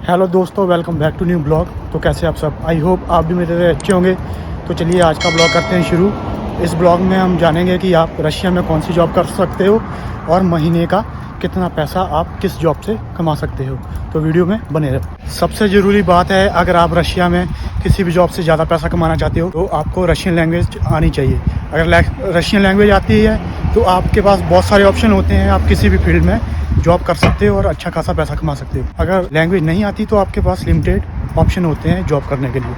Hello दोस्तों, welcome back to new blog. तो कैसे आप सब? आई होप आप भी मेरे अच्छे होंगे। तो चलिए आज का ब्लॉग करते हैं शुरू। इस ब्लॉग में हम जानेंगे कि आप रशिया में कौन सी जॉब कर सकते हो और महीने का कितना पैसा आप किस जॉब से कमा सकते हो। तो वीडियो में बने रहो। सबसे ज़रूरी बात है, अगर आप रशिया में किसी भी जॉब से ज़्यादा पैसा कमाना चाहते हो तो आपको रशियन लैंग्वेज आनी चाहिए। अगर रशियन लैंग्वेज आती है तो आपके पास बहुत सारे ऑप्शन होते हैं, आप किसी भी फील्ड में जॉब कर सकते हो और अच्छा खासा पैसा कमा सकते हो। अगर लैंग्वेज नहीं आती तो आपके पास लिमिटेड ऑप्शन होते हैं जॉब करने के लिए।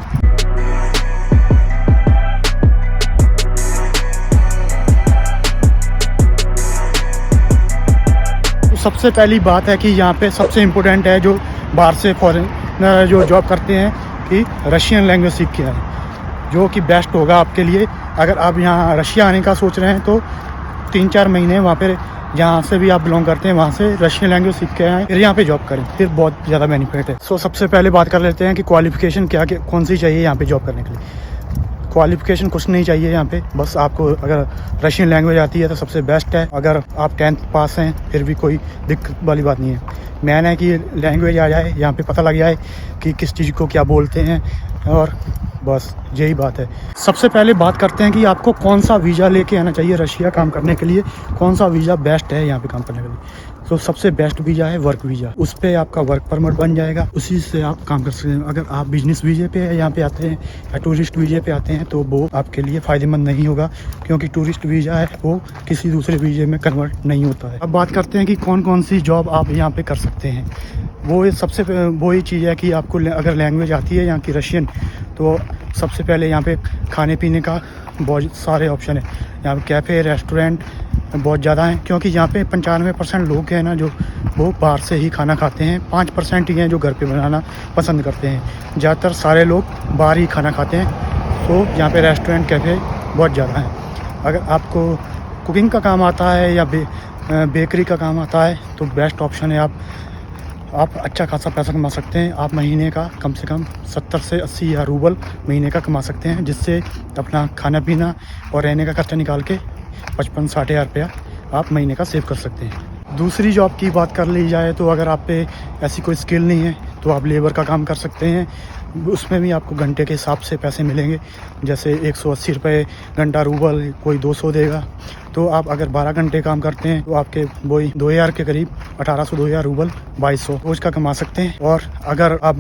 तो सबसे पहली बात है कि यहाँ पे सबसे इम्पोर्टेंट है जो बाहर से फॉरेन जो जॉब करते हैं कि रशियन लैंग्वेज सीख के आए, जो कि बेस्ट होगा आपके लिए। अगर आप यहाँ रशिया आने का सोच रहे हैं तो 3-4 महीने वहाँ पे जहाँ से भी आप बिलोंग करते हैं वहाँ से रशियन लैंग्वेज सीख के आएँ, फिर यहाँ पे जॉब करें, फिर बहुत ज़्यादा बेनिफिट है। सो सबसे पहले बात कर लेते हैं कि क्वालिफ़िकेशन कौन सी चाहिए यहाँ पे जॉब करने के लिए। क्वालिफ़िकेशन कुछ नहीं चाहिए यहाँ पे, बस आपको अगर रशियन लैंग्वेज आती है तो सबसे बेस्ट है। अगर आप 10th पास हैं फिर भी कोई दिक्कत वाली बात नहीं है। मेन है कि लैंग्वेज आ जाए, यहाँ पे पता लग जाए कि किस चीज़ को क्या बोलते हैं, और बस यही बात है। सबसे पहले बात करते हैं कि आपको कौन सा वीज़ा लेके आना चाहिए रशिया काम करने के लिए, कौन सा वीज़ा बेस्ट है यहाँ पे काम करने के लिए। तो सबसे बेस्ट वीज़ा है वर्क वीज़ा। उस पर आपका वर्क परमिट बन जाएगा, उसी से आप काम कर सकते हैं। अगर आप बिजनेस वीज़े पे यहाँ पे आते हैं या टूरिस्ट वीज़े पे आते हैं तो वो आपके लिए फ़ायदेमंद नहीं होगा, क्योंकि टूरिस्ट वीज़ा है वो किसी दूसरे वीज़े में कन्वर्ट नहीं होता है। अब बात करते हैं कि कौन कौन सी जॉब आप यहाँ पे कर सकते हैं। वो ही चीज़ है कि आपको अगर लैंग्वेज आती है यहाँ की रशियन, तो सबसे पहले यहाँ पे खाने पीने का बहुत सारे ऑप्शन है। यहाँ पे कैफ़े रेस्टोरेंट बहुत ज़्यादा हैं, क्योंकि यहाँ पे 95% लोग हैं ना जो वो बाहर से ही खाना खाते हैं। 5% ही हैं जो घर पे बनाना पसंद करते हैं। ज़्यादातर सारे लोग बाहर ही खाना खाते हैं। तो यहाँ पे रेस्टोरेंट कैफ़े बहुत ज़्यादा हैं। अगर आपको कुकिंग का काम आता है या बेकरी का काम आता है तो बेस्ट ऑप्शन है। आप अच्छा खासा पैसा कमा सकते हैं। आप महीने का कम से कम 70 से 80 हज़ार रूबल महीने का कमा सकते हैं, जिससे अपना खाना पीना और रहने का खर्चा निकाल के 55-60 हज़ार रुपया आप महीने का सेव कर सकते हैं। दूसरी जॉब की बात कर ली जाए तो अगर आप पे ऐसी कोई स्किल नहीं है तो आप लेबर का काम कर सकते हैं। उसमें भी आपको घंटे के हिसाब से पैसे मिलेंगे, जैसे 180 रुपये घंटा रूबल, कोई 200 देगा। तो आप अगर 12 घंटे काम करते हैं तो आपके वही 2000 के करीब 1800-2000 रूबल 2200 रोज का कमा सकते हैं। और अगर आप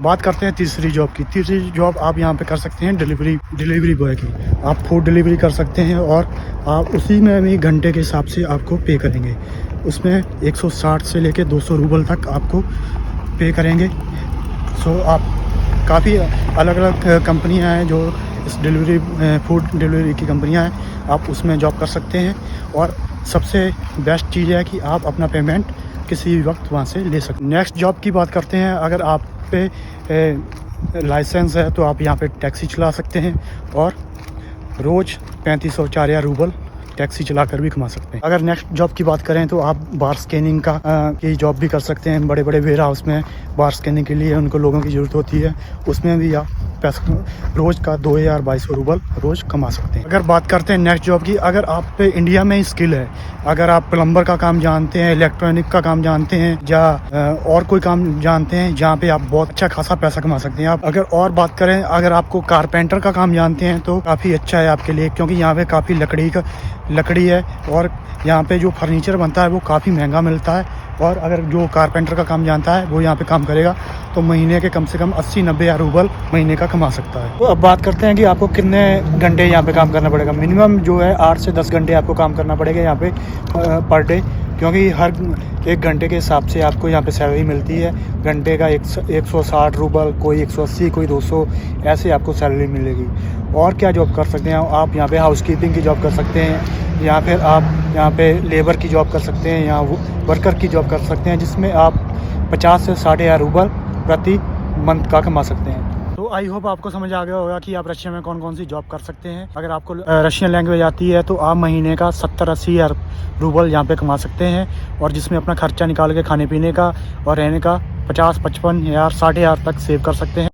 बात करते हैं तीसरी जॉब आप यहाँ पे कर सकते हैं डिलीवरी बॉय की। आप फूड डिलीवरी कर सकते हैं और आप उसी में भी घंटे के हिसाब से आपको पे करेंगे। उसमें 160 से लेके 200 रूबल तक आपको पे करेंगे। सो आप काफ़ी अलग अलग कंपनियां हैं जो इस फूड डिलीवरी की कंपनियां हैं, आप उसमें जॉब कर सकते हैं। और सबसे बेस्ट चीज़ है कि आप अपना पेमेंट किसी भी वक्त वहाँ से ले सकते हैं। नेक्स्ट जॉब की बात करते हैं। अगर आप पे लाइसेंस है तो आप यहाँ पे टैक्सी चला सकते हैं और रोज़ 3500-4000 रूबल टैक्सी चलाकर भी कमा सकते हैं। अगर नेक्स्ट जॉब की बात करें तो आप बार स्कैनिंग की जॉब भी कर सकते हैं। बड़े बड़े वेयर हाउस में बार स्कैनिंग के लिए उनको लोगों की ज़रूरत होती है, उसमें भी आप पैसा रोज़ का 2200 रूबल रोज़ कमा सकते हैं। अगर बात करते हैं नेक्स्ट जॉब की, अगर आप पे इंडिया में ही स्किल है, अगर आप प्लम्बर का काम जानते हैं, इलेक्ट्रॉनिक का काम जानते हैं या और कोई काम जानते हैं जहाँ पे आप बहुत अच्छा खासा पैसा कमा सकते हैं। आप अगर और बात करें, अगर आपको कारपेंटर का काम जानते हैं तो काफ़ी अच्छा है आपके लिए, क्योंकि यहाँ पे काफ़ी लकड़ी है और यहाँ पे जो फर्नीचर बनता है वो काफ़ी महंगा मिलता है। और अगर जो कारपेंटर का काम जानता है वो यहाँ पे काम करेगा तो महीने के कम से कम 80-90 हज़ार रूबल महीने का कमा सकता है। तो अब बात करते हैं कि आपको कितने घंटे यहाँ पे काम करना पड़ेगा। मिनिमम जो है 8 से 10 घंटे आपको काम करना पड़ेगा यहाँ पे पर डे, क्योंकि हर 1 घंटे के हिसाब से आपको यहाँ पे सैलरी मिलती है। घंटे का 160 रूबल, कोई 180, कोई 200, ऐसे आपको सैलरी मिलेगी। और क्या जॉब कर सकते हैं आप? यहाँ पे हाउसकीपिंग की जॉब कर सकते हैं, या फिर आप यहाँ पे लेबर की जॉब कर सकते हैं, या वर्कर की जॉब कर सकते हैं, जिसमें आप 50 से 60 हज़ार रूबल प्रति मंथ का कमा सकते हैं। तो आई होप आपको समझ आ गया होगा कि आप रशिया में कौन कौन सी जॉब कर सकते हैं। अगर आपको रशियन लैंग्वेज आती है तो आप महीने का 70-80 हज़ार रूबल यहाँ पे कमा सकते हैं, और जिसमें अपना खर्चा निकाल के खाने पीने का और रहने का 50-55 हज़ार 60 हज़ार तक सेव कर सकते हैं।